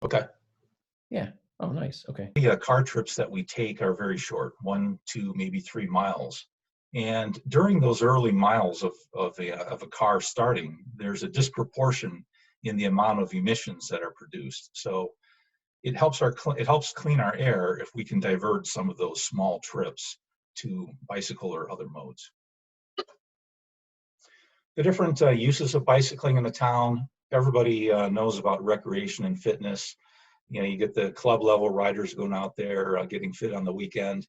Okay. Yeah. Oh, nice. Okay. The car trips that we take are very short, 1, 2, maybe 3 miles. And during those early miles of a car starting, there's a disproportion in the amount of emissions that are produced. So it helps clean our air if we can divert some of those small trips to bicycle or other modes. The different uses of bicycling in the town, everybody knows about recreation and fitness. You know, you get the club level riders going out there getting fit on the weekend,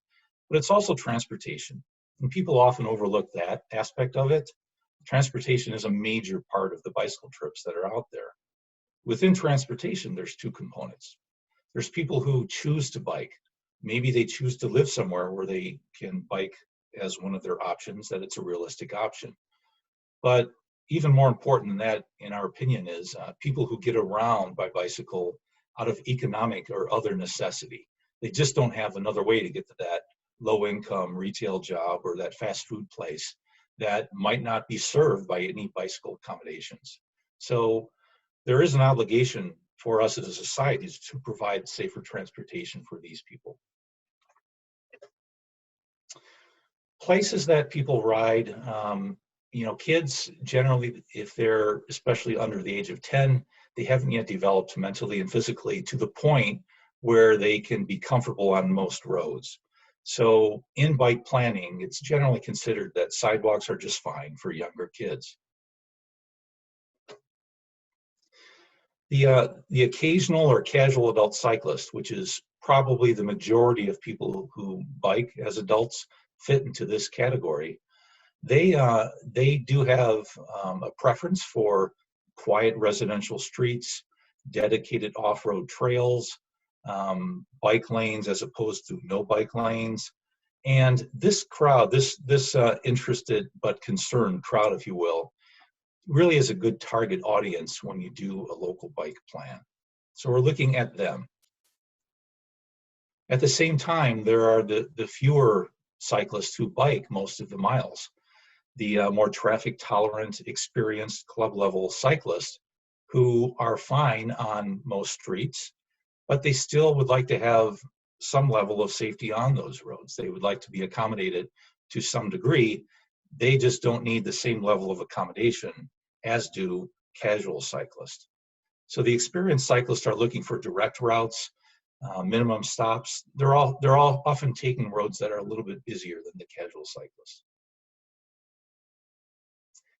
but it's also transportation. And people often overlook that aspect of it. Transportation is a major part of the bicycle trips that are out there. Within transportation, there's two components. There's people who choose to bike. Maybe they choose to live somewhere where they can bike as one of their options, that it's a realistic option. But even more important than that, in our opinion, is people who get around by bicycle out of economic or other necessity. They just don't have another way to get to that low income retail job or that fast food place that might not be served by any bicycle accommodations. So there is an obligation for us as a society to provide safer transportation for these people. Places that people ride, you know, kids generally, if they're especially under the age of 10, they haven't yet developed mentally and physically to the point where they can be comfortable on most roads. So in bike planning, it's generally considered that sidewalks are just fine for younger kids. The occasional or casual adult cyclist, which is probably the majority of people who bike as adults, fit into this category. They do have a preference for quiet residential streets, dedicated off-road trails, bike lanes as opposed to no bike lanes. And this crowd, this interested but concerned crowd, if you will, really is a good target audience when you do a local bike plan. So we're looking at them. At the same time, there are the fewer cyclists who bike most of the miles. The more traffic tolerant, experienced club level cyclists who are fine on most streets, but they still would like to have some level of safety on those roads. They would like to be accommodated to some degree. They just don't need the same level of accommodation as do casual cyclists. So the experienced cyclists are looking for direct routes, minimum stops. They're all often taking roads that are a little bit busier than the casual cyclists.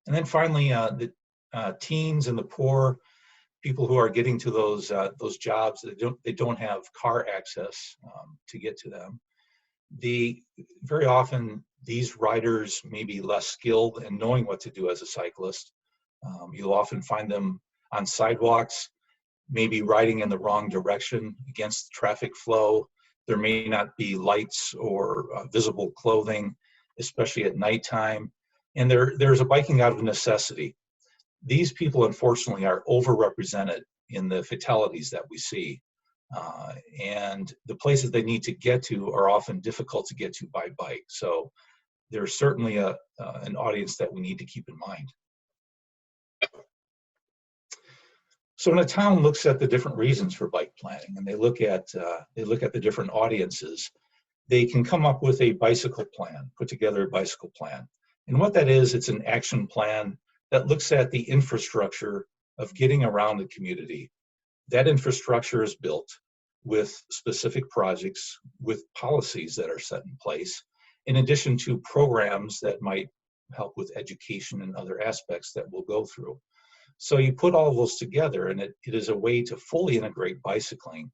And then finally, the teens and the poor, people who are getting to those jobs, they don't have car access to get to them. Very often these riders may be less skilled in knowing what to do as a cyclist. You'll often find them on sidewalks, maybe riding in the wrong direction against traffic flow. There may not be lights or visible clothing, especially at nighttime. And there's a biking out of necessity. These people, unfortunately, are overrepresented in the fatalities that we see. And the places they need to get to are often difficult to get to by bike. So there's certainly an audience that we need to keep in mind. So when a town looks at the different reasons for bike planning and they look at the different audiences, they can come up with a bicycle plan, put together a bicycle plan. And what that is, it's an action plan that looks at the infrastructure of getting around the community. That infrastructure is built with specific projects, with policies that are set in place, in addition to programs that might help with education and other aspects that we'll go through. So you put all of those together, and it is a way to fully integrate bicycling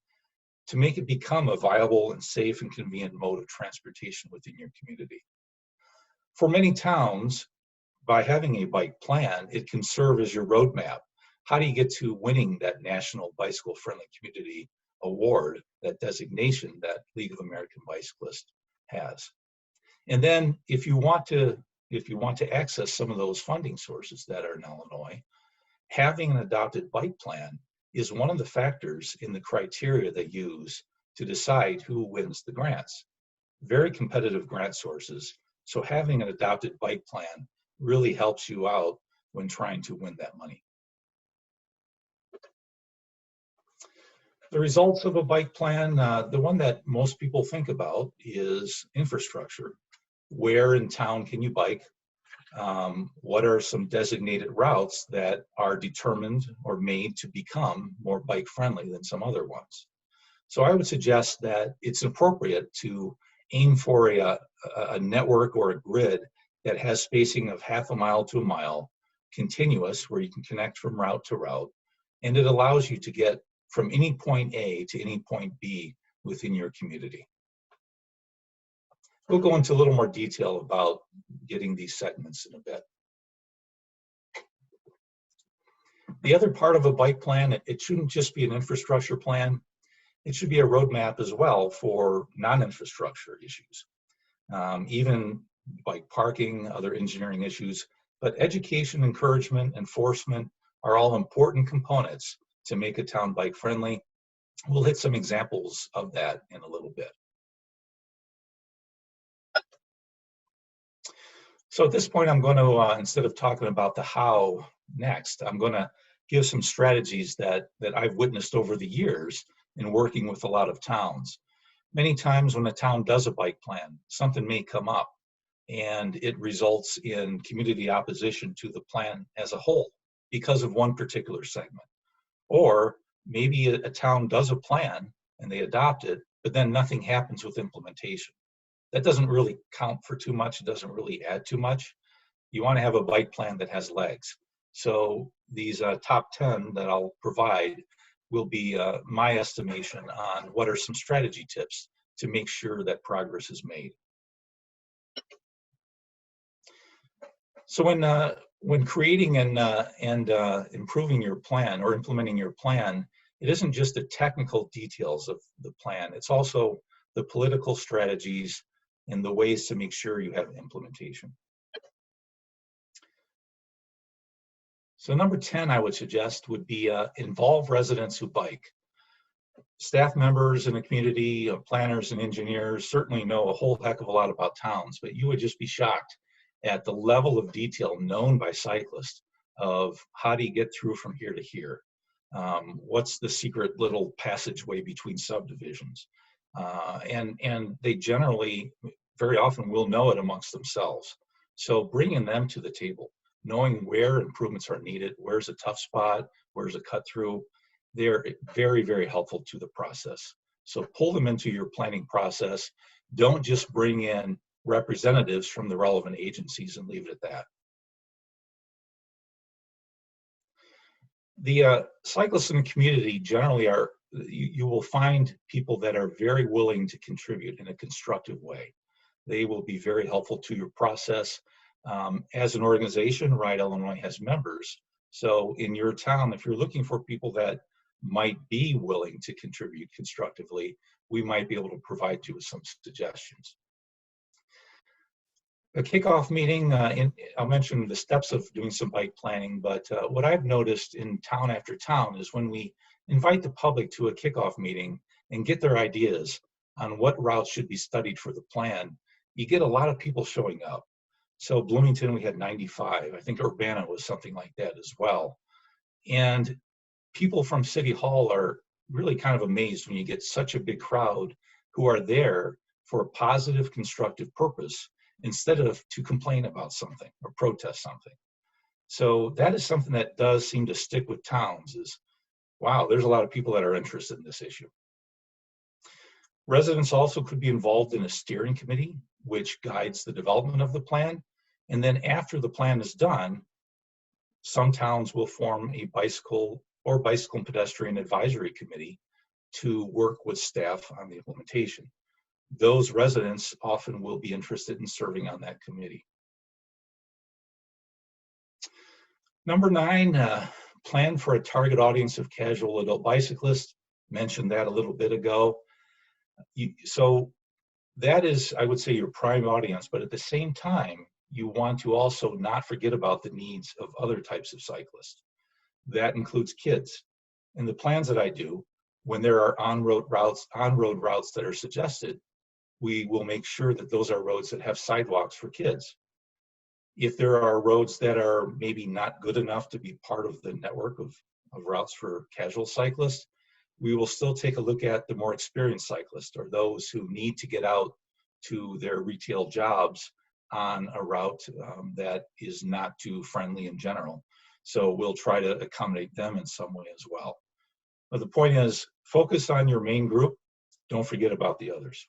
to make it become a viable and safe and convenient mode of transportation within your community. For many towns, by having a bike plan, it can serve as your roadmap. How do you get to winning that National Bicycle Friendly Community Award, that designation that League of American Bicyclists has? And then if you want to access some of those funding sources that are in Illinois, having an adopted bike plan is one of the factors in the criteria they use to decide who wins the grants. Very competitive grant sources. So having an adopted bike plan really helps you out when trying to win that money. The results of a bike plan, the one that most people think about is infrastructure. Where in town can you bike? What are some designated routes that are determined or made to become more bike friendly than some other ones? So I would suggest that it's appropriate to aim for a network or a grid that has spacing of half a mile to a mile, continuous, where you can connect from route to route, and it allows you to get from any point A to any point B within your community. We'll go into a little more detail about getting these segments in a bit. The other part of a bike plan, it shouldn't just be an infrastructure plan. It should be a roadmap as well for non-infrastructure issues, even like parking, other engineering issues. But education, encouragement, enforcement are all important components to make a town bike friendly. We'll hit some examples of that in a little bit. So at this point, I'm going to, instead of talking about the how next, I'm going to give some strategies that I've witnessed over the years in working with a lot of towns. Many times when a town does a bike plan, something may come up and it results in community opposition to the plan as a whole because of one particular segment. Or maybe a town does a plan and they adopt it, but then nothing happens with implementation. That doesn't really count for too much. It doesn't really add too much. You want to have a bike plan that has legs. So these top 10 that I'll provide will be my estimation on what are some strategy tips to make sure that progress is made. So when creating and improving your plan or implementing your plan, it isn't just the technical details of the plan. It's also the political strategies and the ways to make sure you have implementation. So number 10, I would suggest, would be involve residents who bike. Staff members in the community, planners and engineers certainly know a whole heck of a lot about towns, but you would just be shocked at the level of detail known by cyclists of how do you get through from here to here? What's the secret little passageway between subdivisions? And they generally, very often, will know it amongst themselves. So bringing them to the table, knowing where improvements are needed, where's a tough spot, where's a cut through, they're very, very helpful to the process. So pull them into your planning process. Don't just bring in representatives from the relevant agencies and leave it at that. The cyclists in the community generally are, you will find people that are very willing to contribute in a constructive way. They will be very helpful to your process. As an organization, Ride Illinois has members. So in your town, if you're looking for people that might be willing to contribute constructively, we might be able to provide you with some suggestions. A kickoff meeting, I'll mention the steps of doing some bike planning, but what I've noticed in town after town is when we invite the public to a kickoff meeting and get their ideas on what routes should be studied for the plan, you get a lot of people showing up. So Bloomington, we had 95. I think Urbana was something like that as well. And people from City Hall are really kind of amazed when you get such a big crowd who are there for a positive, constructive purpose instead of to complain about something or protest something. So that is something that does seem to stick with towns is, wow, there's a lot of people that are interested in this issue. Residents also could be involved in a steering committee, which guides the development of the plan. And then after the plan is done, some towns will form a bicycle or bicycle and pedestrian advisory committee to work with staff on the implementation. Those residents often will be interested in serving on that committee. Number 9, plan for a target audience of casual adult bicyclists. Mentioned that a little bit ago. So that is, I would say, your prime audience, but at the same time, you want to also not forget about the needs of other types of cyclists. That includes kids. In the plans that I do, when there are on-road routes that are suggested, we will make sure that those are roads that have sidewalks for kids. If there are roads that are maybe not good enough to be part of the network of routes for casual cyclists, we will still take a look at the more experienced cyclists, or those who need to get out to their retail jobs on a route that is not too friendly in general. So we'll try to accommodate them in some way as well. But the point is, focus on your main group. Don't forget about the others.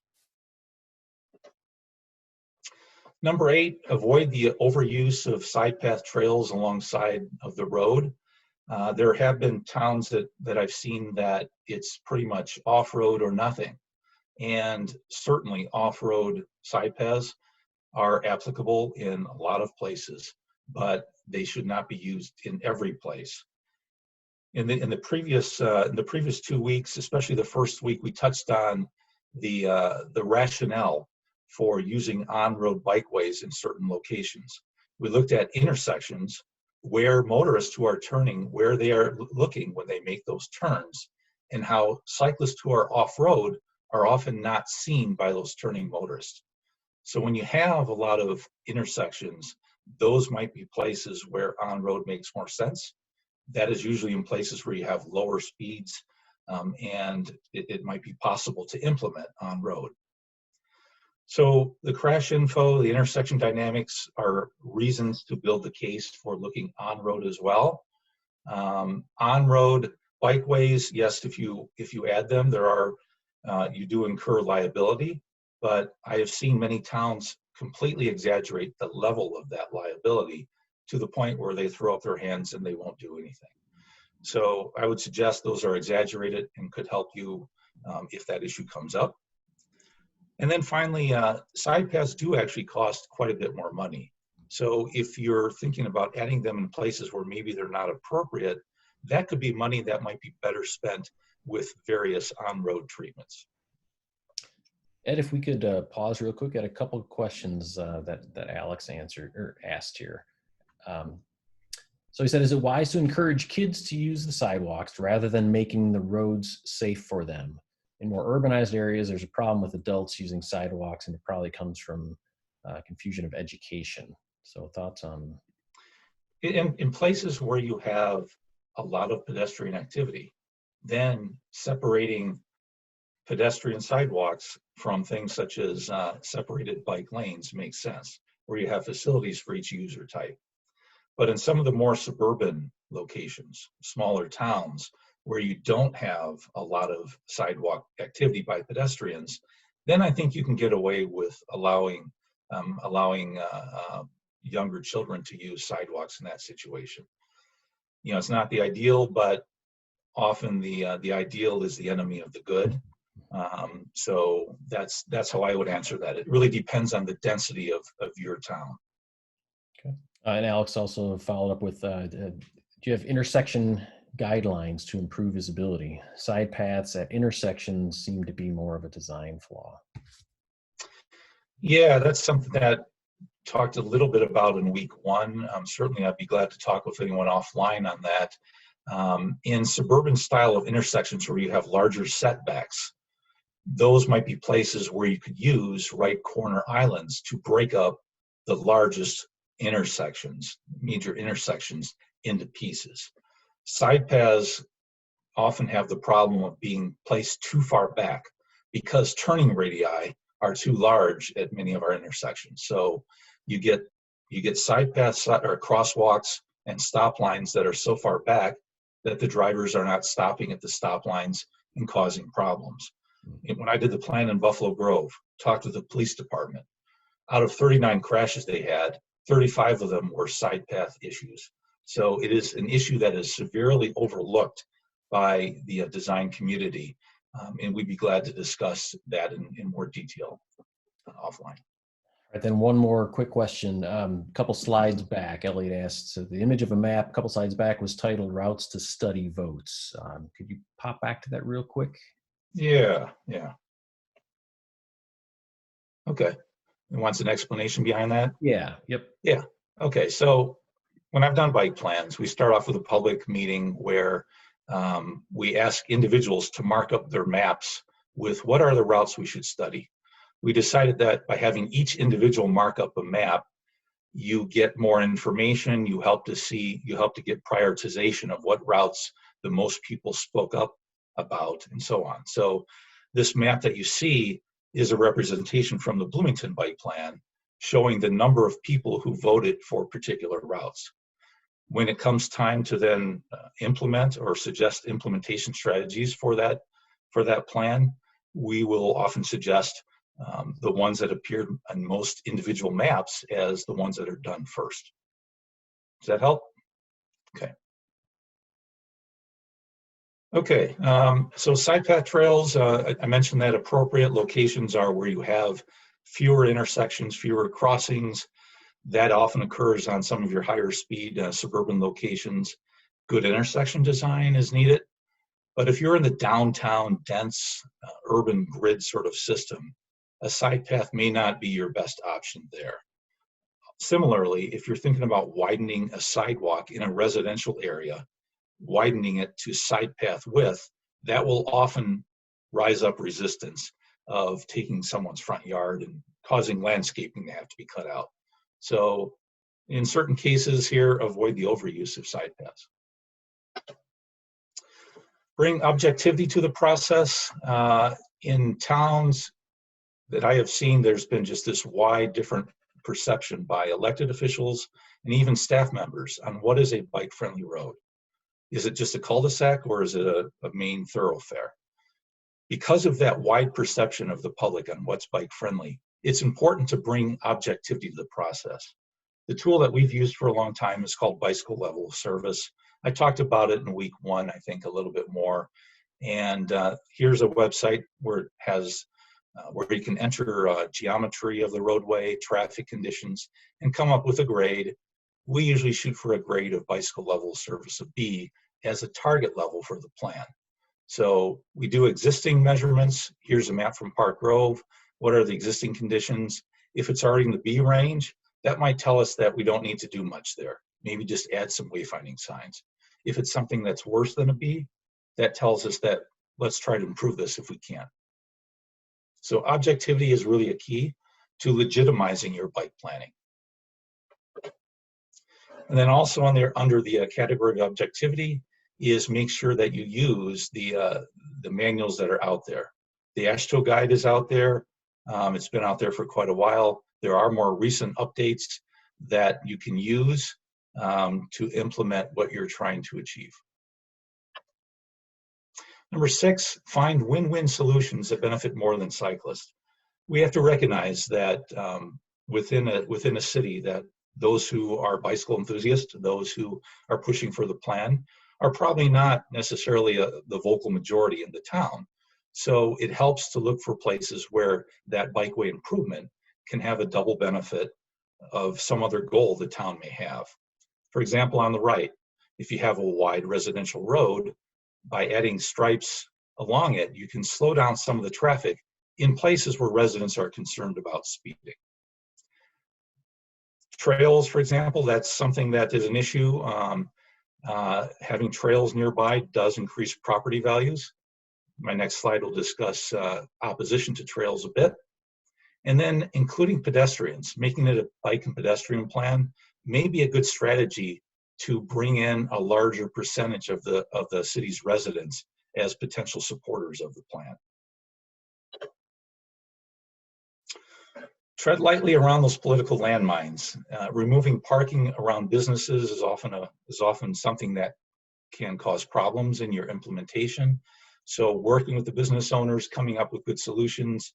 Number 8, avoid the overuse of side path trails alongside of the road. There have been towns that I've seen that it's pretty much off-road or nothing. And certainly off-road side paths are applicable in a lot of places, but they should not be used in every place. In the previous 2 weeks, especially the first week, we touched on the rationale for using on-road bikeways in certain locations. We looked at intersections where motorists who are turning, where they are looking when they make those turns, and how cyclists who are off-road are often not seen by those turning motorists. So when you have a lot of intersections, those might be places where on-road makes more sense. That is usually in places where you have lower speeds, and it might be possible to implement on-road. So the crash info, the intersection dynamics are reasons to build the case for looking on-road as well. On-road bikeways, yes, if you add them, you do incur liability, but I have seen many towns completely exaggerate the level of that liability to the point where they throw up their hands and they won't do anything. So I would suggest those are exaggerated and could help you if that issue comes up. And then finally, side paths do actually cost quite a bit more money. So if you're thinking about adding them in places where maybe they're not appropriate, that could be money that might be better spent with various on-road treatments. Ed, if we could pause real quick at a couple of questions that Alex answered or asked here. So he said, is it wise to encourage kids to use the sidewalks rather than making the roads safe for them? In more urbanized areas, there's a problem with adults using sidewalks, and it probably comes from confusion of education. So thoughts on? In places where you have a lot of pedestrian activity, then separating pedestrian sidewalks from things such as separated bike lanes makes sense, where you have facilities for each user type. But in some of the more suburban locations, smaller towns, where you don't have a lot of sidewalk activity by pedestrians, then I think you can get away with allowing younger children to use sidewalks in that situation. You know, it's not the ideal, but often the ideal is the enemy of the good. So that's how I would answer that. It really depends on the density of your town. Okay. And Alex also followed up with, do you have intersection guidelines to improve visibility? Side paths at intersections seem to be more of a design flaw. Yeah, that's something that talked a little bit about in week 1. Certainly I'd be glad to talk with anyone offline on that. In suburban style of intersections where you have larger setbacks, those might be places where you could use right corner islands to break up the largest intersections, major intersections, into pieces. Side paths often have the problem of being placed too far back because turning radii are too large at many of our intersections. So you get side paths or crosswalks and stop lines that are so far back that the drivers are not stopping at the stop lines and causing problems. When I did the plan in Buffalo Grove, talked to the police department, out of 39 crashes they had, 35 of them were side path issues. So it is an issue that is severely overlooked by the design community, and we'd be glad to discuss that in more detail offline. All right, then one more quick question. A couple slides back, Elliot asked, so the image of a map a couple slides back was titled Routes to Study Votes. Could you pop back to that real quick? Yeah. Okay. And wants an explanation behind that? Yeah, yep. Yeah, okay, so when I've done bike plans, we start off with a public meeting where we ask individuals to mark up their maps with what are the routes we should study. We decided that by having each individual mark up a map, you get more information, you help to get prioritization of what routes the most people spoke up about, and so on. So this map that you see is a representation from the Bloomington Bike Plan showing the number of people who voted for particular routes. When it comes time to then implement or suggest implementation strategies for that plan, we will often suggest the ones that appear on most individual maps as the ones that are done first. Does that help? Okay. Okay, so sidepath trails, I mentioned that appropriate locations are where you have fewer intersections, fewer crossings. That often occurs on some of your higher speed suburban locations. Good intersection design is needed. But if you're in the downtown, dense, urban grid sort of system, a sidepath may not be your best option there. Similarly, if you're thinking about widening a sidewalk in a residential area, widening it to sidepath width, that will often rise up resistance of taking someone's front yard and causing landscaping to have to be cut out. So in certain cases here, avoid the overuse of sidepaths. Bring objectivity to the process. In towns that I have seen, there's been just this wide different perception by elected officials and even staff members on what is a bike-friendly road. Is it just a cul-de-sac or is it a main thoroughfare? Because of that wide perception of the public on what's bike-friendly, it's important to bring objectivity to the process. The tool that we've used for a long time is called bicycle level of service. I talked about it in week 1, I think a little bit more. And here's a website where it has, where you can enter geometry of the roadway, traffic conditions, and come up with a grade. We usually shoot for a grade of bicycle level of service of B as a target level for the plan. So we do existing measurements. Here's a map from Park Grove. What are the existing conditions? If it's already in the B range, that might tell us that we don't need to do much there. Maybe just add some wayfinding signs. If it's something that's worse than a B, that tells us that let's try to improve this if we can. So objectivity is really a key to legitimizing your bike planning. And then also on there, under the category of objectivity, is make sure that you use the manuals that are out there. The AASHTO guide is out there. It's been out there for quite a while. There are more recent updates that you can use to implement what you're trying to achieve. Number 6, find win-win solutions that benefit more than cyclists. We have to recognize that within a city, that those who are bicycle enthusiasts, those who are pushing for the plan, are probably not necessarily the vocal majority in the town. So it helps to look for places where that bikeway improvement can have a double benefit of some other goal the town may have. For example, on the right, if you have a wide residential road, by adding stripes along it, you can slow down some of the traffic in places where residents are concerned about speeding. Trails, for example, that's something that is an issue. Having trails nearby does increase property values. My next slide will discuss opposition to trails a bit. And then including pedestrians, making it a bike and pedestrian plan may be a good strategy to bring in a larger percentage of the city's residents as potential supporters of the plan. Tread lightly around those political landmines. Removing parking around businesses is often something that can cause problems in your implementation. So working with the business owners, coming up with good solutions,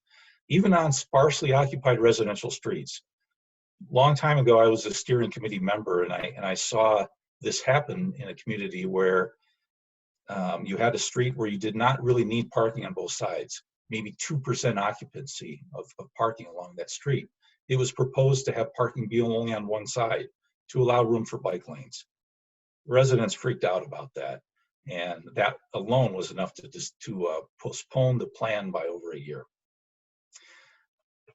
even on sparsely occupied residential streets. Long time ago, I was a steering committee member, and I saw this happen in a community where you had a street where you did not really need parking on both sides. Maybe 2% occupancy of parking along that street. It was proposed to have parking be only on one side to allow room for bike lanes. Residents freaked out about that, and that alone was enough to postpone the plan by over a year.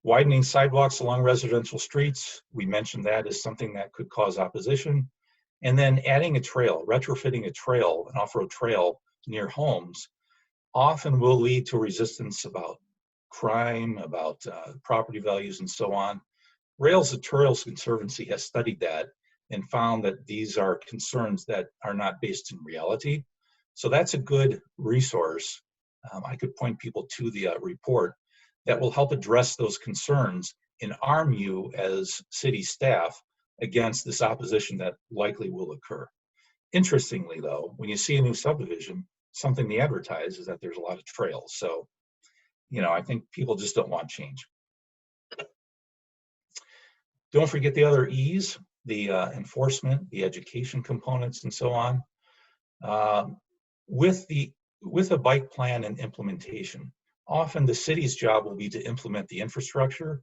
Widening sidewalks along residential streets, we mentioned that is something that could cause opposition. And then adding a trail, retrofitting a trail, an off-road trail near homes, often will lead to resistance about crime, about property values, and so on. Rails and Trails Conservancy has studied that and found that these are concerns that are not based in reality. So that's a good resource. I could point people to the report that will help address those concerns and arm you as city staff against this opposition that likely will occur. Interestingly, though, when you see a new subdivision, something they advertise is that there's a lot of trails. So, I think people just don't want change. Don't forget the other E's, the enforcement, the education components, and so on. With a bike plan and implementation, often the city's job will be to implement the infrastructure,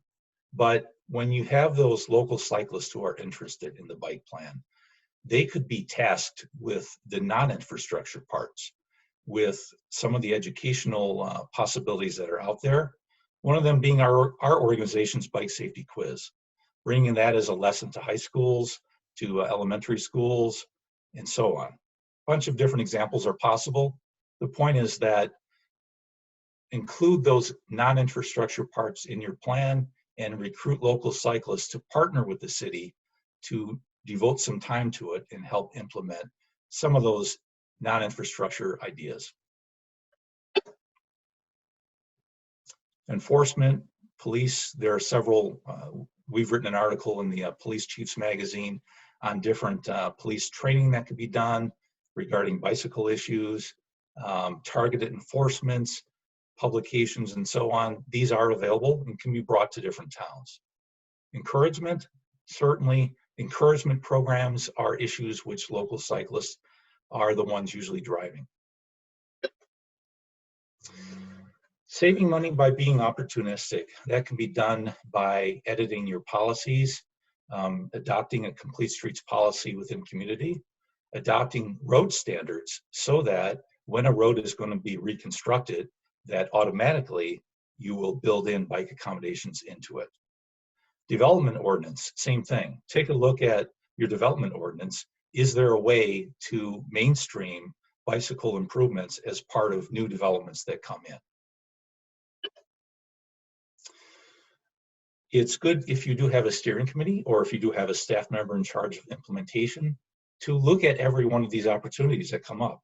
but when you have those local cyclists who are interested in the bike plan, they could be tasked with the non-infrastructure parts, with some of the educational possibilities that are out there. One of them being our organization's bike safety quiz, bringing that as a lesson to high schools, to elementary schools, and so on. A bunch of different examples are possible. The point is that include those non-infrastructure parts in your plan and recruit local cyclists to partner with the city to devote some time to it and help implement some of those non-infrastructure ideas. Enforcement, police, there are several, we've written an article in the Police Chiefs magazine on different police training that could be done regarding bicycle issues, targeted enforcements, publications, and so on. These are available and can be brought to different towns. Encouragement, certainly. Encouragement programs are issues which local cyclists are the ones usually driving. Saving money by being opportunistic. That can be done by editing your policies, adopting a complete streets policy within community, adopting road standards so that when a road is going to be reconstructed, that automatically you will build in bike accommodations into it. Development ordinance, same thing. Take a look at your development ordinance. Is there a way to mainstream bicycle improvements as part of new developments that come in? It's good if you do have a steering committee or if you do have a staff member in charge of implementation to look at every one of these opportunities that come up.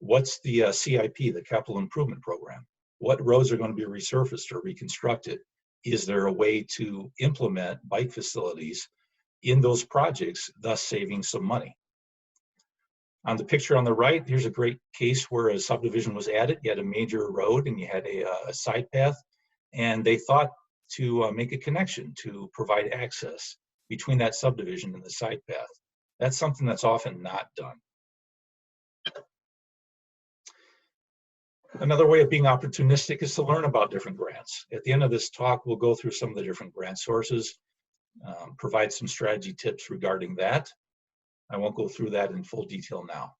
What's the CIP, the capital improvement program? What roads are going to be resurfaced or reconstructed? Is there a way to implement bike facilities in those projects, thus saving some money? On the picture on the right, here's a great case where a subdivision was added. You had a major road and you had a side path, and they thought to make a connection to provide access between that subdivision and the side path. That's something that's often not done. Another way of being opportunistic is to learn about different grants. At the end of this talk, we'll go through some of the different grant sources, provide some strategy tips regarding that. I won't go through that in full detail now.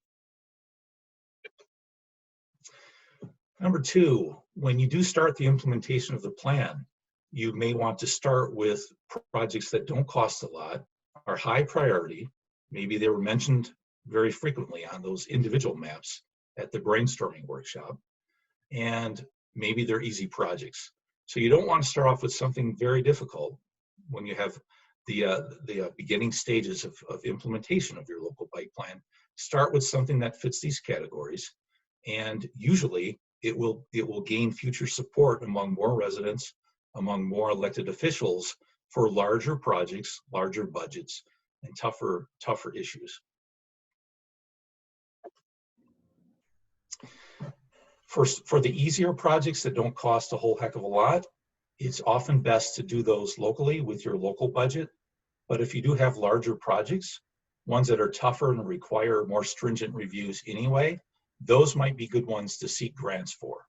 Number two, when you do start the implementation of the plan, you may want to start with projects that don't cost a lot, are high priority. Maybe they were mentioned very frequently on those individual maps at the brainstorming workshop, and maybe they're easy projects. So you don't want to start off with something very difficult when you have the beginning stages of implementation of your local bike plan. Start with something that fits these categories, and usually it will gain future support among more residents, among more elected officials for larger projects, larger budgets, and tougher issues. For the easier projects that don't cost a whole heck of a lot, it's often best to do those locally with your local budget. But if you do have larger projects, ones that are tougher and require more stringent reviews anyway, those might be good ones to seek grants for.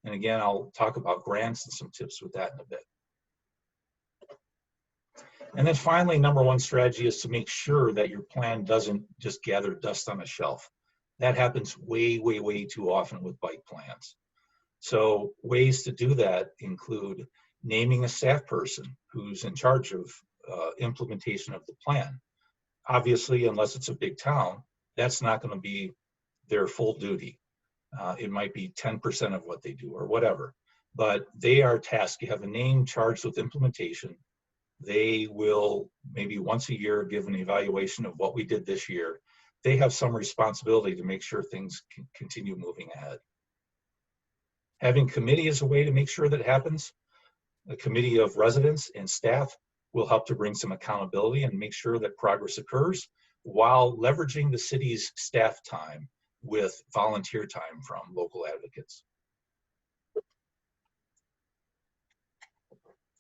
And again, I'll talk about grants and some tips with that in a bit. And then finally, number one strategy is to make sure that your plan doesn't just gather dust on a shelf. That happens way, way, way too often with bike plans. So ways to do that include naming a staff person who's in charge of implementation of the plan. Obviously, unless it's a big town, that's not going to be their full duty. It might be 10% of what they do or whatever, but they are tasked. You have a name charged with implementation. They will maybe once a year give an evaluation of what we did this year. they have some responsibility to make sure things can continue moving ahead. Having committee is a way to make sure that happens. A committee of residents and staff will help to bring some accountability and make sure that progress occurs while leveraging the city's staff time with volunteer time from local advocates.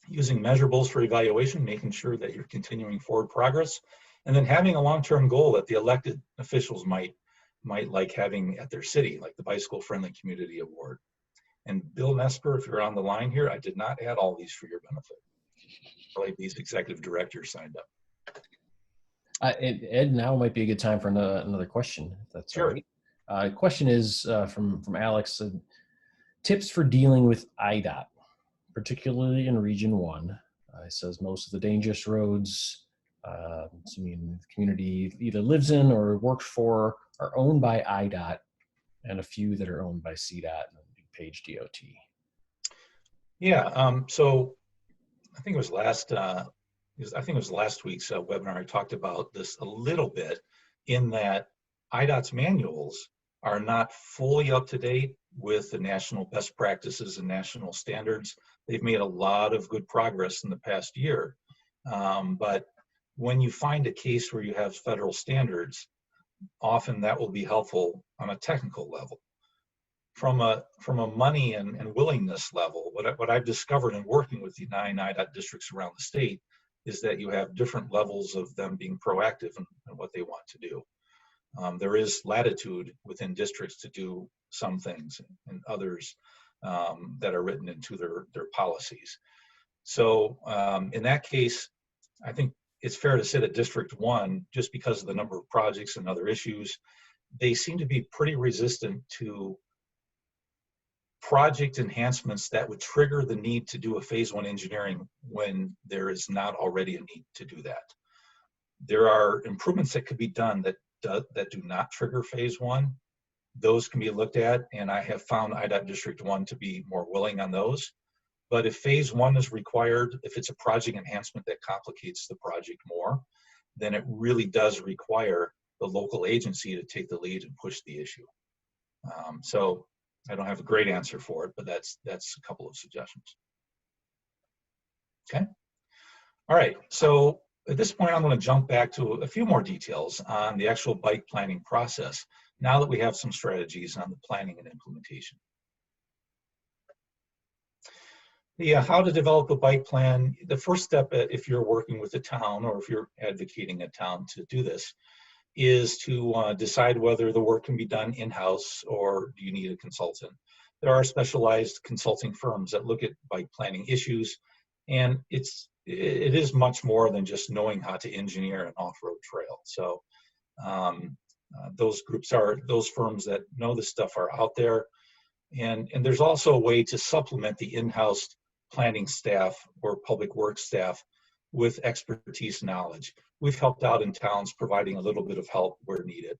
Using measurables for evaluation, making sure that you're continuing forward progress, and then having a long-term goal that the elected officials might like having at their city, like the Bicycle Friendly Community Award. And Bill Nesper, if you're on the line here, I did not add all these for your benefit. Probably these executive directors signed up. Ed, now might be a good time for another question. If that's sure. All right. Question is from Alex. Tips for dealing with IDOT, particularly in Region 1. It says most of the dangerous roads, the community either lives in or works for, are owned by IDOT, and a few that are owned by CDOT and Page DOT. Yeah. So I think it was last week's webinar. I talked about this a little bit, in that IDOT's manuals are not fully up to date with the national best practices and national standards. They've made a lot of good progress in the past year. But when you find a case where you have federal standards, often that will be helpful on a technical level. From a money and willingness level, what I've discovered in working with the 9 IDOT districts around the state is that you have different levels of them being proactive in what they want to do. There is latitude within districts to do some things, and others that are written into their policies. So in that case, I think it's fair to say that District 1, just because of the number of projects and other issues, they seem to be pretty resistant to project enhancements that would trigger the need to do a phase 1 engineering when there is not already a need to do that. There are improvements that could be done that do not trigger phase 1. Those can be looked at, and I have found IDOT District 1 to be more willing on those. But if phase 1 is required, if it's a project enhancement that complicates the project more, then it really does require the local agency to take the lead and push the issue. So I don't have a great answer for it, but that's a couple of suggestions. Okay. All right. So at this point, I'm going to jump back to a few more details on the actual bike planning process, now that we have some strategies on the planning and implementation. How to develop a bike plan. The first step, if you're working with a town or if you're advocating a town to do this, is to decide whether the work can be done in-house or do you need a consultant. There are specialized consulting firms that look at bike planning issues, and it is much more than just knowing how to engineer an off-road trail. So those firms that know this stuff are out there, and there's also a way to supplement the in-house planning staff or public works staff with expertise knowledge. We've helped out in towns providing a little bit of help where needed,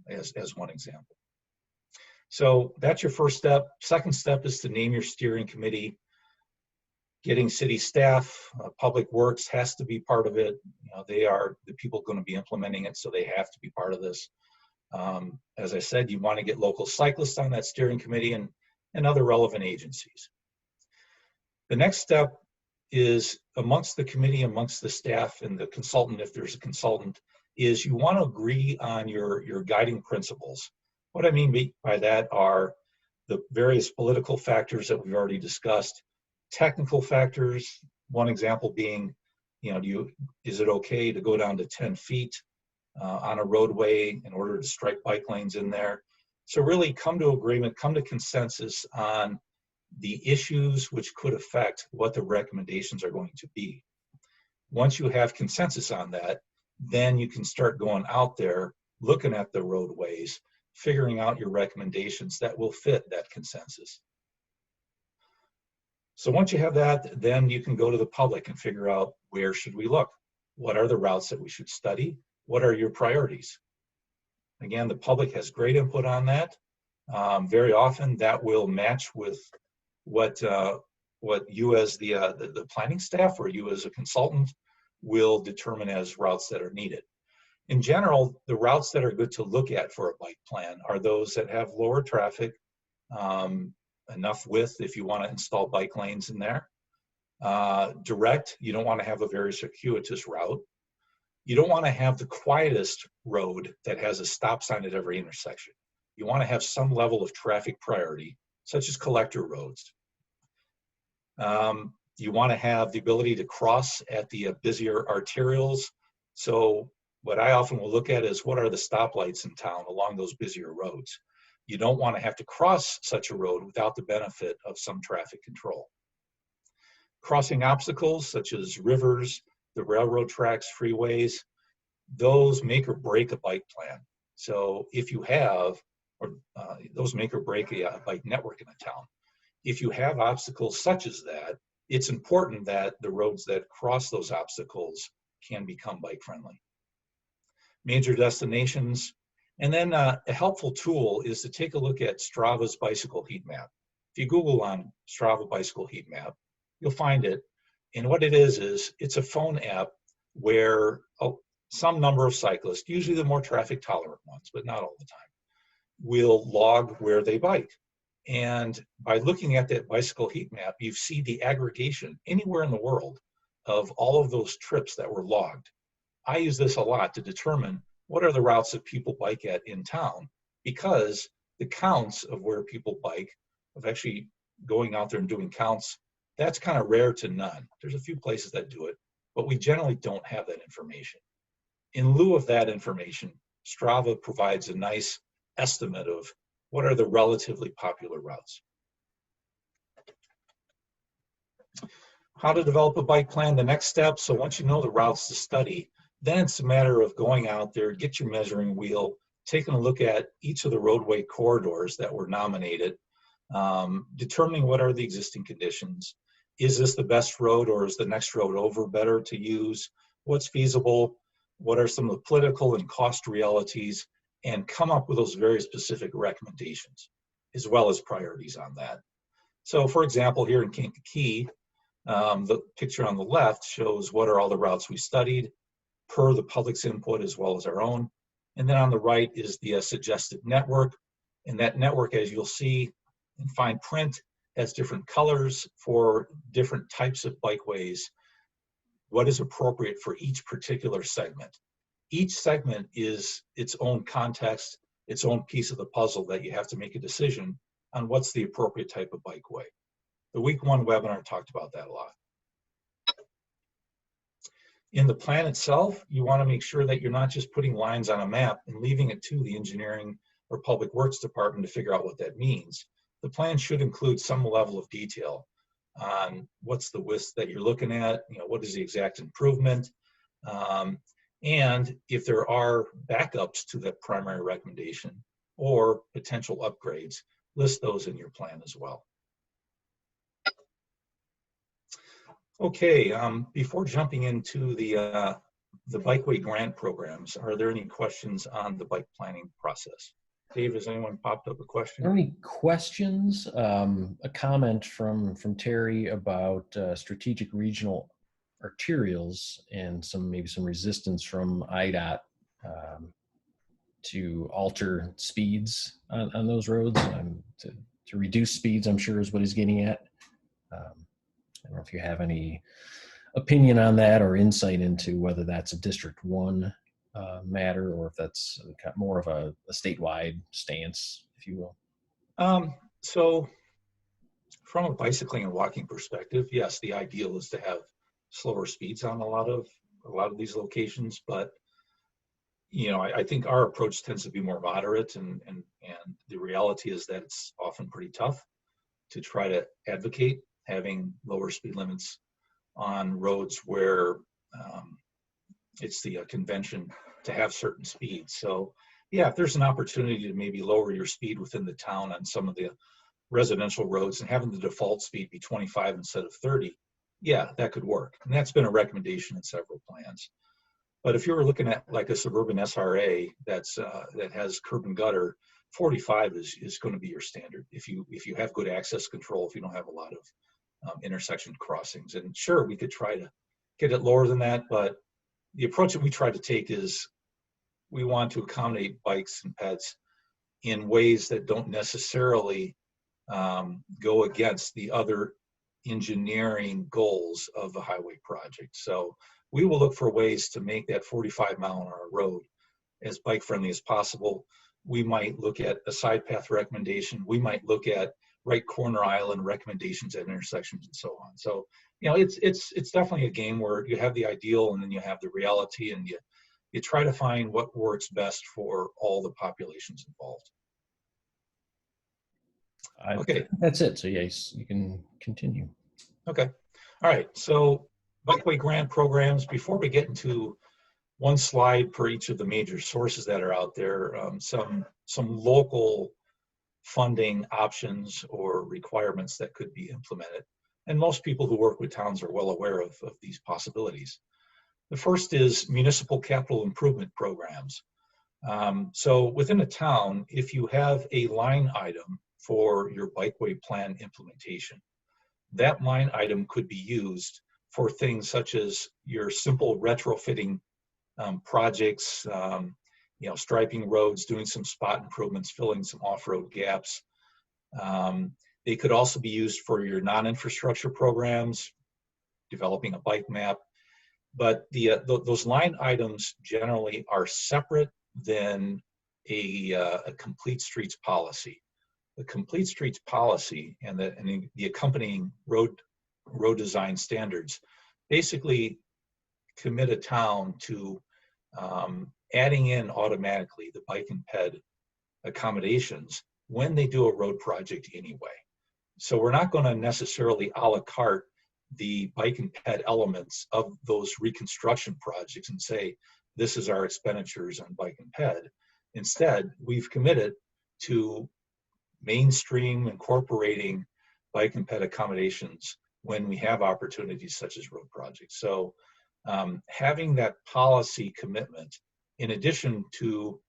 as one example. So that's your first step. Second step is to name your steering committee. Getting city staff, public works has to be part of it. They are the people going to be implementing it, so they have to be part of this. As I said, you want to get local cyclists on that steering committee and other relevant agencies. The next step is amongst the committee, amongst the staff and the consultant, if there's a consultant, is you want to agree on your guiding principles. What I mean by that are the various political factors that we've already discussed, technical factors, one example being, is it okay to go down to 10 feet on a roadway in order to strike bike lanes in there? So really come to agreement, come to consensus on the issues which could affect what the recommendations are going to be. Once you have consensus on that, then you can start going out there, looking at the roadways, figuring out your recommendations that will fit that consensus. So once you have that, then you can go to the public and figure out, where should we look? What are the routes that we should study? What are your priorities? Again, the public has great input on that. Very often that will match with what you as the planning staff or you as a consultant will determine as routes that are needed. In general, the routes that are good to look at for a bike plan are those that have lower traffic, enough width if you want to install bike lanes in there. Direct, you don't want to have a very circuitous route. You don't want to have the quietest road that has a stop sign at every intersection. You want to have some level of traffic priority, such as collector roads. You want to have the ability to cross at the busier arterials. So what I often will look at is what are the stoplights in town along those busier roads. You don't want to have to cross such a road without the benefit of some traffic control. Crossing obstacles such as rivers, the railroad tracks, freeways, those make or break a bike plan. So if you have, those make or break a bike network in a town. If you have obstacles such as that, it's important that the roads that cross those obstacles can become bike friendly. Major destinations, and then a helpful tool is to take a look at Strava's bicycle heat map. If you Google on Strava bicycle heat map, you'll find it. And what it is it's a phone app where some number of cyclists, usually the more traffic tolerant ones, but not all the time, will log where they bike. And by looking at that bicycle heat map, you see the aggregation anywhere in the world of all of those trips that were logged. I use this a lot to determine what are the routes that people bike at in town, because the counts of where people bike, of actually going out there and doing counts, that's kind of rare to none. There's a few places that do it, but we generally don't have that information. In lieu of that information, Strava provides a nice estimate of what are the relatively popular routes. How to develop a bike plan, the next step. So once you know the routes to study, then it's a matter of going out there, get your measuring wheel, taking a look at each of the roadway corridors that were nominated, determining what are the existing conditions. Is this the best road, or is the next road over better to use? What's feasible? What are some of the political and cost realities? And come up with those very specific recommendations, as well as priorities on that. So for example, here in Kankakee, the picture on the left shows what are all the routes we studied per the public's input as well as our own. And then on the right is the suggested network. And that network, as you'll see in fine print, has different colors for different types of bikeways, what is appropriate for each particular segment. Each segment is its own context, its own piece of the puzzle that you have to make a decision on what's the appropriate type of bikeway. The week one webinar talked about that a lot. In the plan itself, you want to make sure that you're not just putting lines on a map and leaving it to the engineering or public works department to figure out what that means. The plan should include some level of detail on what's the width that you're looking at, what is the exact improvement, and if there are backups to that primary recommendation or potential upgrades, list those in your plan as well. Okay, before jumping into the Bikeway grant programs, are there any questions on the bike planning process? Dave, has anyone popped up a question? Are there any questions? A comment from Terry about strategic regional arterials and maybe some resistance from IDOT to alter speeds on those roads, to reduce speeds, I'm sure is what he's getting at. I don't know if you have any opinion on that or insight into whether that's a District 1 matter or if that's more of a statewide stance, if you will. So from a bicycling and walking perspective, yes, the ideal is to have slower speeds on a lot of these locations, but I think our approach tends to be more moderate, and the reality is that it's often pretty tough to try to advocate having lower speed limits on roads where it's the convention to have certain speeds. So yeah, if there's an opportunity to maybe lower your speed within the town on some of the residential roads and having the default speed be 25 instead of 30, yeah, that could work. And that's been a recommendation in several plans. But if you were looking at like a suburban SRA that has curb and gutter, 45 is going to be your standard. If you have good access control, if you don't have a lot of intersection crossings. And sure, we could try to get it lower than that, but the approach that we try to take is we want to accommodate bikes and peds in ways that don't necessarily go against the other engineering goals of the highway project. So we will look for ways to make that 45-mile-an-hour road as bike friendly as possible. We might look at a side path recommendation. We might look at right corner island recommendations at intersections and so on. So, you know, it's definitely a game where you have the ideal and then you have the reality, and you try to find what works best for all the populations involved. Okay. That's it. So yes, you can continue. Okay. All right. So Bikeway grant programs, before we get into one slide per each of the major sources that are out there, some local funding options or requirements that could be implemented. And most people who work with towns are well aware of these possibilities. The first is municipal capital improvement programs. So within a town, if you have a line item for your bikeway plan implementation, that line item could be used for things such as your simple retrofitting projects, you know, striping roads, doing some spot improvements, filling some off-road gaps. They could also be used for your non-infrastructure programs, developing a bike map. But those line items generally are separate than a complete streets policy. The complete streets policy and the accompanying road design standards basically commit a town to adding in automatically the bike and ped accommodations when they do a road project anyway. So we're not going to necessarily a la carte the bike and ped elements of those reconstruction projects and say, this is our expenditures on bike and ped. Instead, we've committed to mainstream incorporating bike and ped accommodations when we have opportunities such as road projects. So having that policy commitment, in addition to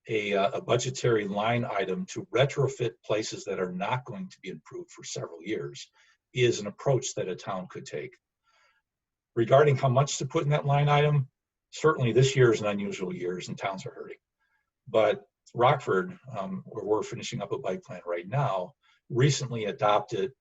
a budgetary line item to retrofit places that are not going to be improved for several years, is an approach that a town could take. Regarding how much to put in that line item, certainly this year is an unusual year and towns are hurting. But Rockford, where we're finishing up a bike plan right now, recently adopted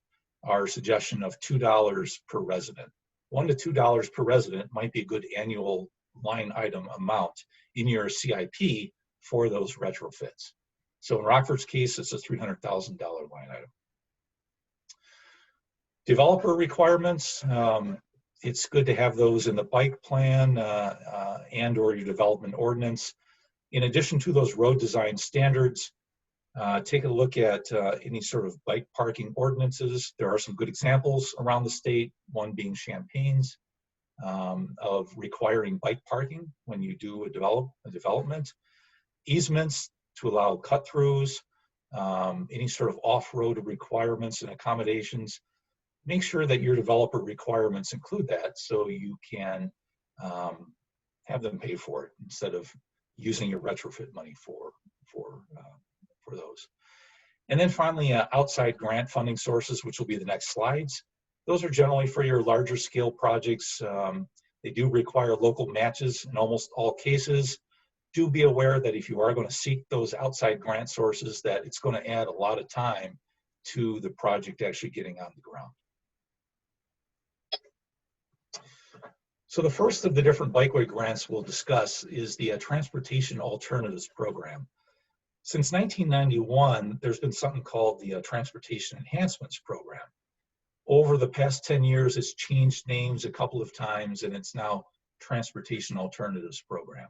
our suggestion of $2 per resident. $1 to $2 per resident might be a good annual line item amount in your CIP for those retrofits. So in Rockford's case, it's a $300,000 line item. Developer requirements, it's good to have those in the bike plan and or your development ordinance. In addition to those road design standards, take a look at any sort of bike parking ordinances. There are some good examples around the state, one being Champaign's, of requiring bike parking when you do a development. Easements to allow cut-throughs, any sort of off-road requirements and accommodations. Make sure that your developer requirements include that so you can have them pay for it instead of using your retrofit money for those. And then finally, outside grant funding sources, which will be the next slides. Those are generally for your larger scale projects. They do require local matches in almost all cases. Do be aware that if you are going to seek those outside grant sources, that it's going to add a lot of time to the project actually getting on the ground. So the first of the different Bikeway grants we'll discuss is the Transportation Alternatives Program. Since 1991, there's been something called the Transportation Enhancements Program. Over the past 10 years, it's changed names a couple of times, and it's now Transportation Alternatives Program.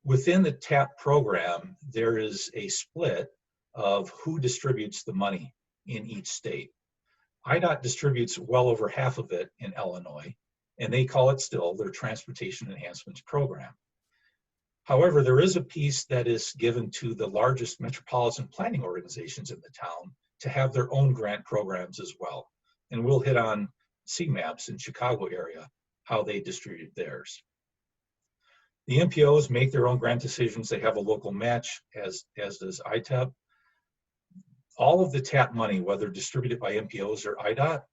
Within the TAP program, there is a split of who distributes the money in each state. IDOT distributes well over half of it in Illinois, and they call it still their Transportation Enhancements Program. However, there is a piece that is given to the largest metropolitan planning organizations in the town to have their own grant programs as well. And we'll hit on CMAPs in Chicago area, how they distribute theirs. The MPOs make their own grant decisions. They have a local match, as does ITEP. All of the TAP money, whether distributed by MPOs or IDOT,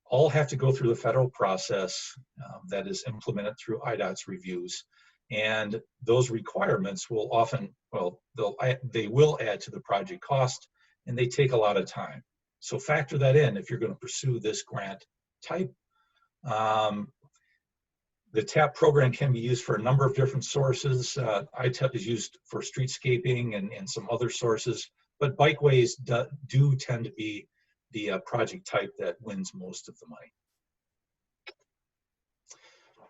all have to go through the federal process that is implemented through IDOT's reviews. And those requirements will often, well, they will add to the project cost, and they take a lot of time. So factor that in if you're going to pursue this grant type. The TAP program can be used for a number of different sources. ITEP is used for streetscaping and some other sources, but bikeways do tend to be the project type that wins most of the money.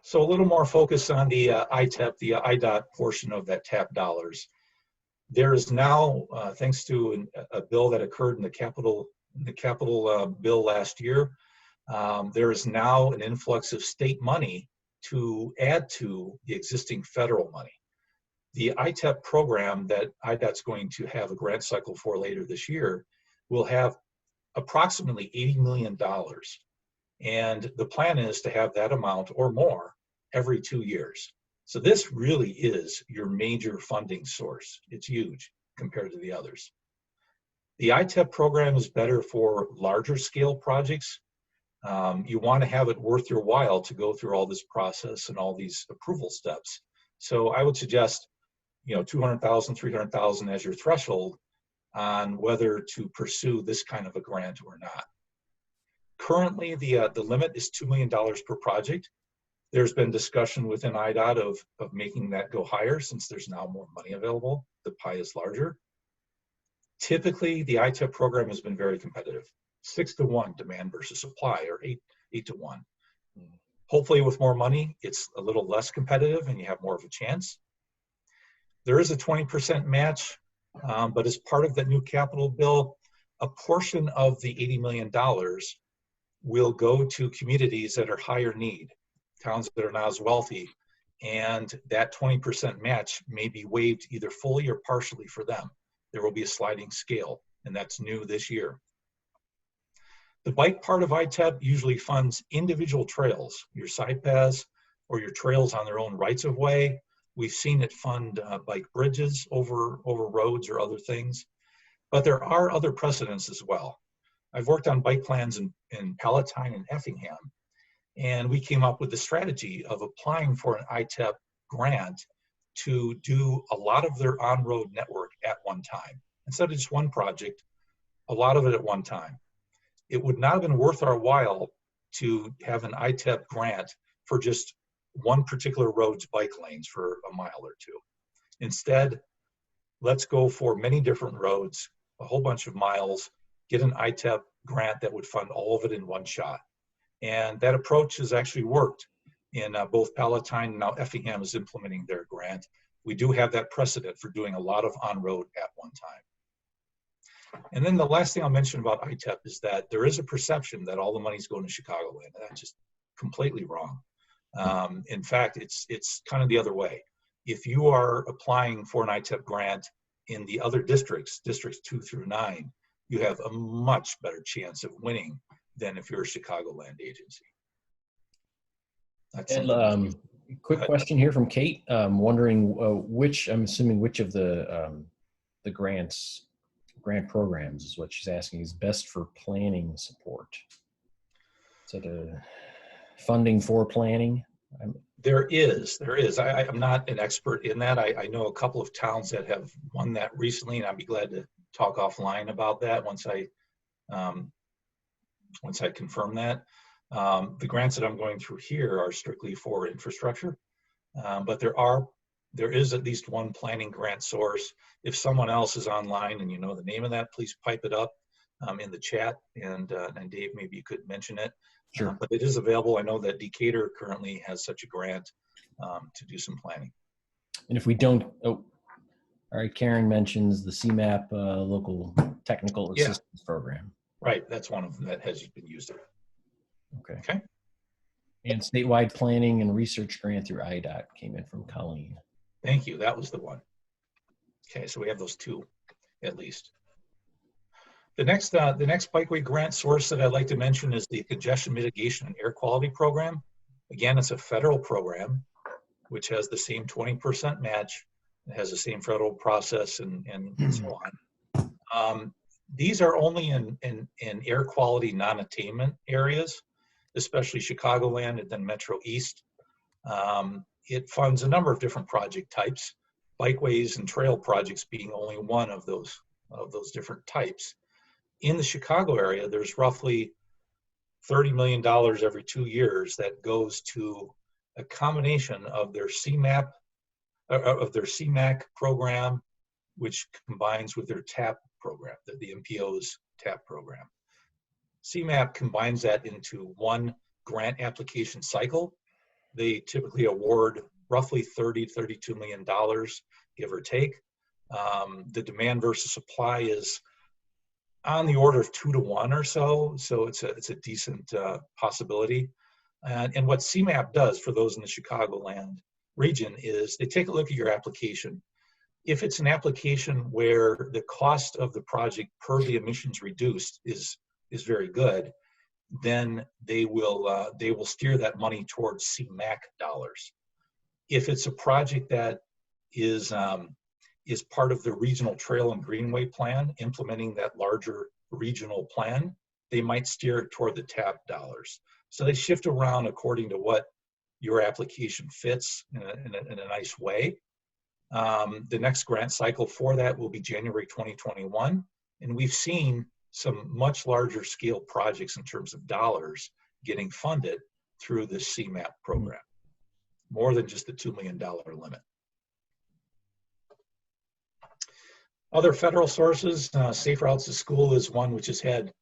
So a little more focus on the ITEP, the IDOT portion of that TAP dollars. There is now, thanks to a bill that occurred in the capital bill last year, there is now an influx of state money to add to the existing federal money. The ITEP program that IDOT's going to have a grant cycle for later this year will have approximately $80 million. And the plan is to have that amount or more every 2 years. So this really is your major funding source. It's huge compared to the others. The ITEP program is better for larger scale projects. You want to have it worth your while to go through all this process and all these approval steps. So I would suggest, you know, 200,000, 300,000 as your threshold on whether to pursue this kind of a grant or not. Currently, the limit is $2 million per project. There's been discussion within IDOT of making that go higher since there's now more money available. The pie is larger. Typically, the ITEP program has been very competitive. 6-to-1 demand versus supply, or 8-to-1. Hopefully with more money, it's a little less competitive and you have more of a chance. There is a 20% match, but as part of that new capital bill, a portion of the $80 million will go to communities that are higher need, towns that are not as wealthy, and that 20% match may be waived either fully or partially for them. There will be a sliding scale, and that's new this year. The bike part of ITEP usually funds individual trails, your side paths or your trails on their own rights of way. We've seen it fund bike bridges over roads or other things, but there are other precedents as well. I've worked on bike plans in Palatine and Effingham, and we came up with the strategy of applying for an ITEP grant to do a lot of their on-road network at one time. Instead of just one project, a lot of it at one time. It would not have been worth our while to have an ITEP grant for just one particular road's bike lanes for a mile or two. Instead, let's go for many different roads, a whole bunch of miles, get an ITEP grant that would fund all of it in one shot. And that approach has actually worked in both Palatine and now Effingham is implementing their grant. We do have that precedent for doing a lot of on-road at one time. And then the last thing I'll mention about ITEP is that there is a perception that all the money's going to Chicagoland, and that's just completely wrong. In fact, it's kind of the other way. If you are applying for an ITEP grant in the other districts, districts 2 through 9, you have a much better chance of winning than if you're a Chicagoland agency. That's and quick question here from Kate, wondering I'm assuming which of the grant programs is what she's asking is best for planning support. Is it a funding for planning? There is. I'm not an expert in that. I know a couple of towns that have won that recently, and I'd be glad to talk offline about that once I confirm that. The grants that I'm going through here are strictly for infrastructure, but there is at least one planning grant source. If someone else is online and you know the name of that, please pipe it up in the chat, and Dave, maybe you could mention it. Sure. But it is available. I know that Decatur currently has such a grant to do some planning. And if we don't, all right, Karen mentions the CMAQ local technical assistance program. Right, that's one of them that has been used. Okay. And statewide planning and research grant through IDOT came in from Colleen. Thank you, that was the one. Okay, so we have those two at least. The next Bikeway grant source that I'd like to mention is the Congestion Mitigation and Air Quality Program. Again, it's a federal program which has the same 20% match. It has the same federal process and so on. These are only in air quality non-attainment areas, especially Chicagoland and then Metro East. it funds a number of different project types, bikeways and trail projects being only one of those different types. In the Chicago area, there's roughly $30 million every 2 years that goes to a combination of their CMAQ program, which combines with their TAP program, the MPO's TAP program. CMAQ combines that into one grant application cycle. They typically award roughly $32 million, give or take. The demand versus supply is on the order of 2 to 1 or so. So it's a decent possibility. And what CMAP does for those in the Chicagoland region is they take a look at your application. If it's an application where the cost of the project per the emissions reduced is very good, then they will steer that money towards CMAQ dollars. If it's a project that is part of the regional trail and greenway plan, implementing that larger regional plan, they might steer it toward the TAP dollars. So they shift around according to what your application fits in a nice way. The next grant cycle for that will be January 2021, and we've seen some much larger scale projects in terms of dollars getting funded through the CMAP program, more than just the $2 million limit. Other federal sources, Safe Routes to School is one which has had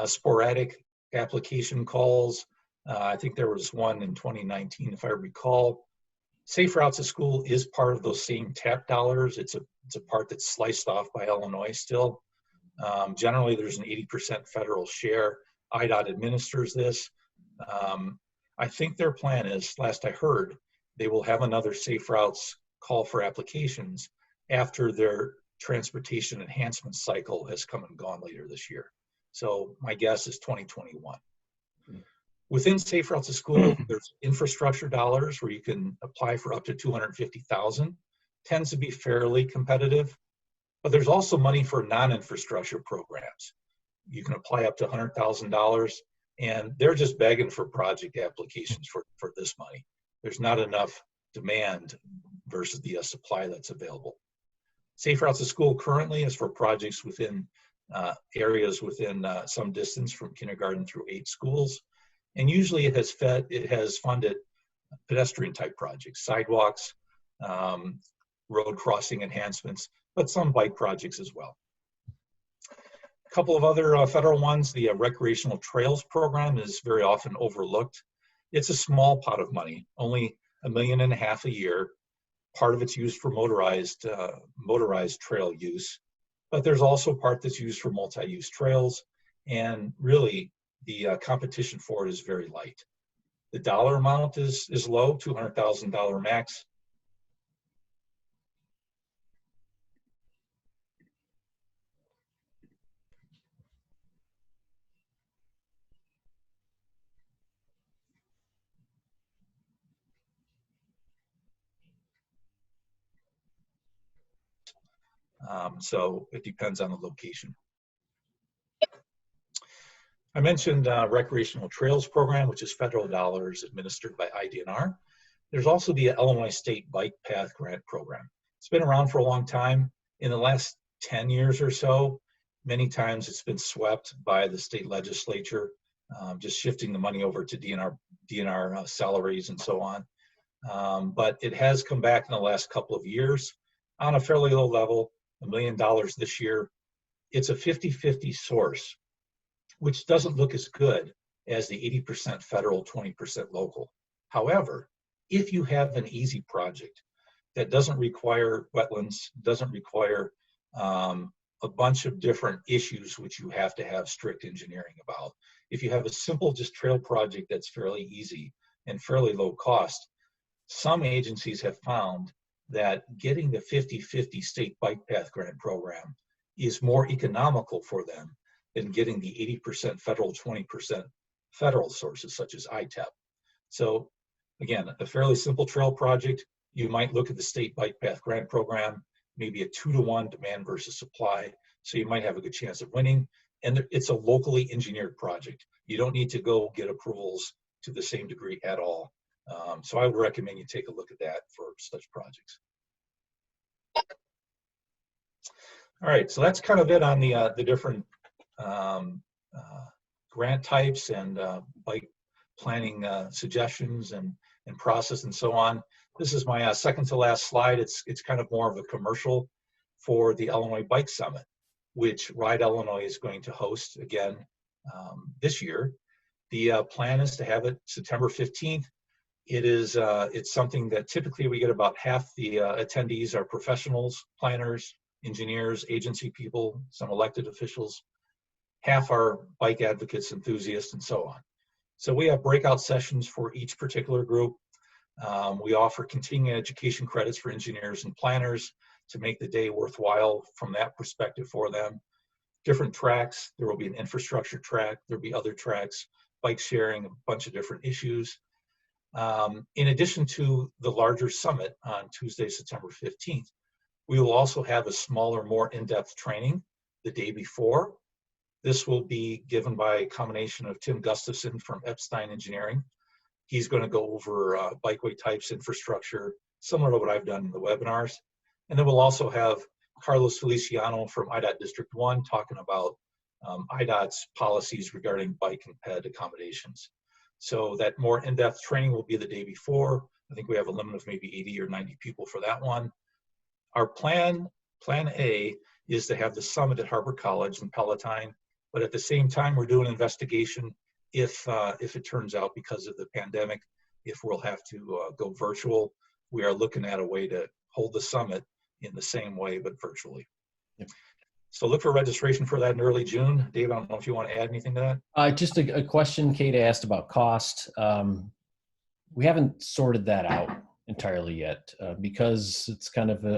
sporadic application calls. I think there was one in 2019, if I recall. Safe Routes to School is part of those same TAP dollars. It's a part that's sliced off by Illinois still. Generally, there's an 80% federal share. IDOT administers this. I think their plan is, last I heard, they will have another Safe Routes call for applications after their transportation enhancement cycle has come and gone later this year. So my guess is 2021. Within Safe Routes to School, there's infrastructure dollars where you can apply for up to $250,000. Tends to be fairly competitive, but there's also money for non-infrastructure programs. You can apply up to $100,000, and they're just begging for project applications for this money. There's not enough demand versus the supply that's available. Safe Routes to School currently is for projects within areas within some distance from kindergarten through 8 schools. And usually it has funded pedestrian type projects, sidewalks, road crossing enhancements, but some bike projects as well. A couple of other federal ones, the Recreational Trails Program is very often overlooked. It's a small pot of money, only $1.5 million a year. Part of it's used for motorized trail use, but there's also a part that's used for multi-use trails, and really the competition for it is very light. The dollar amount is low, $200,000 max. So it depends on the location. I mentioned Recreational Trails Program, which is federal dollars administered by IDNR. There's also the Illinois State Bike Path Grant Program. It's been around for a long time. In the last 10 years or so, many times it's been swept by the state legislature, just shifting the money over to DNR salaries and so on. But it has come back in the last couple of years on a fairly low level, $1 million this year. It's a 50-50 source, which doesn't look as good as the 80% federal, 20% local. However, if you have an easy project that doesn't require wetlands, doesn't require a bunch of different issues which you have to have strict engineering about, if you have a simple just trail project that's fairly easy and fairly low cost, some agencies have found that getting the 50-50 state bike path grant program is more economical for them than getting the 80% federal, 20% federal sources such as ITEP. So again, a fairly simple trail project, you might look at the state bike path grant program, maybe a 2-to-1 demand versus supply. So you might have a good chance of winning. And it's a locally engineered project. You don't need to go get approvals to the same degree at all. So I would recommend you take a look at that for such projects. All right, so that's kind of it on the different grant types and bike planning suggestions and process and so on. This is my second to last slide. It's kind of more of a commercial for the Illinois Bike Summit, which Ride Illinois is going to host again this year. The plan is to have it September 15th. It's something that typically we get about half the attendees are professionals, planners, engineers, agency people, some elected officials. Half are bike advocates, enthusiasts, and so on. So we have breakout sessions for each particular group. We offer continuing education credits for engineers and planners to make the day worthwhile from that perspective for them. Different tracks. There will be an infrastructure track. There'll be other tracks, bike sharing, a bunch of different issues. In addition to the larger summit on Tuesday, September 15th, we will also have a smaller, more in-depth training the day before. This will be given by a combination of Tim Gustafson from Epstein Engineering. He's going to go over bikeway types, infrastructure, similar to what I've done in the webinars. And then we'll also have Carlos Feliciano from IDOT District 1 talking about IDOT'S policies regarding bike and ped accommodations. So that more in-depth training will be the day before. I think we have a limit of maybe 80 or 90 people for that one. Our plan A, is to have the summit at Harbor College in Palatine, but at the same time, we're doing an investigation if it turns out because of the pandemic, if we'll have to go virtual. We are looking at a way to hold the summit in the same way, but virtually. Yep. So look for registration for that in early June. Dave, I don't know if you want to add anything to that. Just a question Kate asked about cost. We haven't sorted that out entirely yet because it's kind of an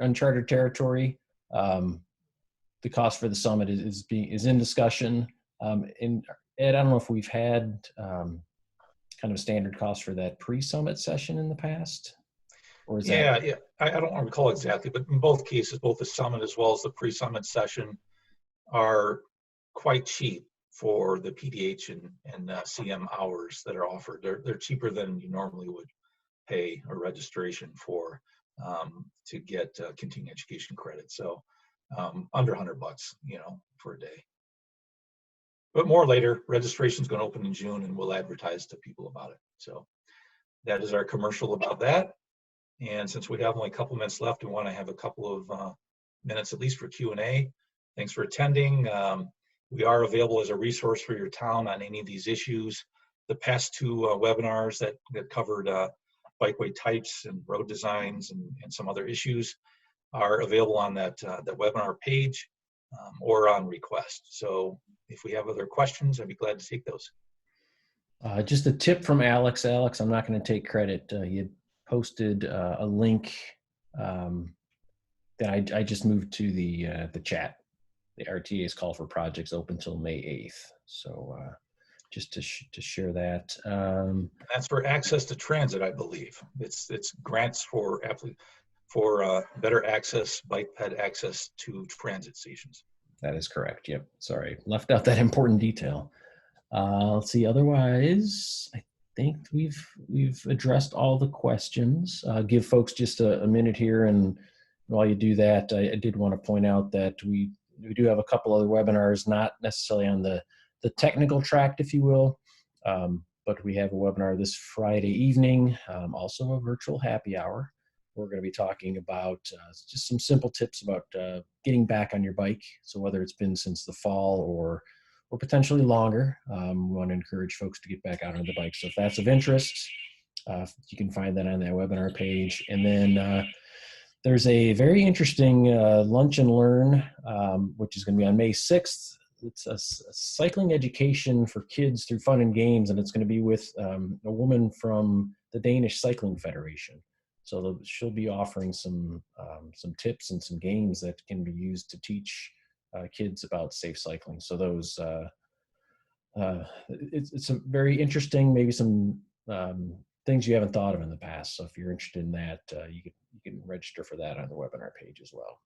uncharted territory. The cost for the summit is in discussion. And Ed, I don't know if we've had kind of a standard cost for that pre-summit session in the past, or is that? Yeah. I don't recall exactly, but in both cases, both the summit as well as the pre-summit session are quite cheap for the PDH and CM hours that are offered. They're cheaper than you normally would pay a registration for to get continuing education credit. So under $100, for a day. But more later. Registration is going to open in June, and we'll advertise to people about it. So that is our commercial about that. And since we have only a couple minutes left, we want to have a couple of minutes at least for Q&A. Thanks for attending. We are available as a resource for your town on any of these issues. The past two webinars that covered bikeway types and road designs and some other issues are available on that webinar page or on request. So if we have other questions, I'd be glad to take those. Just a tip from Alex. Alex, I'm not going to take credit. You posted a link that I just moved to the chat. The RTA's call for projects open till May 8th. So just to share that. That's for access to transit, I believe. It's grants for better access, bike ped access to transit stations. That is correct. Yep. Sorry, left out that important detail. Let's see. Otherwise, I think we've addressed all the questions. Give folks just a minute here, and while you do that, I did want to point out that we do have a couple other webinars, not necessarily on the technical track, if you will, but we have a webinar this Friday evening, also a virtual happy hour. We're going to be talking about just some simple tips about getting back on your bike. So whether it's been since the fall or potentially longer, we want to encourage folks to get back out on the bike. So if that's of interest, you can find that on that webinar page. And then there's a very interesting lunch and learn, which is going to be on May 6th. It's a cycling education for kids through fun and games, and it's going to be with a woman from the Danish Cycling Federation. So she'll be offering some tips and some games that can be used to teach kids about safe cycling. So those it's a very interesting, maybe some things you haven't thought of in the past. So if you're interested in that, you can register for that on the webinar page as well.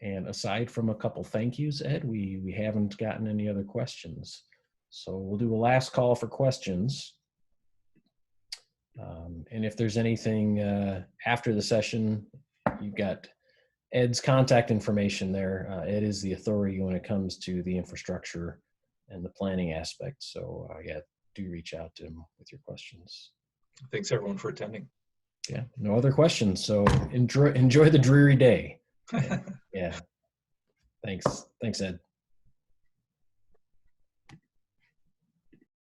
And aside from a couple thank yous, Ed, we haven't gotten any other questions. So we'll do a last call for questions. And if there's anything after the session, you've got Ed's contact information there. Ed is the authority when it comes to the infrastructure and the planning aspect. So yeah, do reach out to him with your questions. Thanks everyone for attending. Yeah, no other questions. So enjoy the dreary day. Yeah. Thanks, Ed.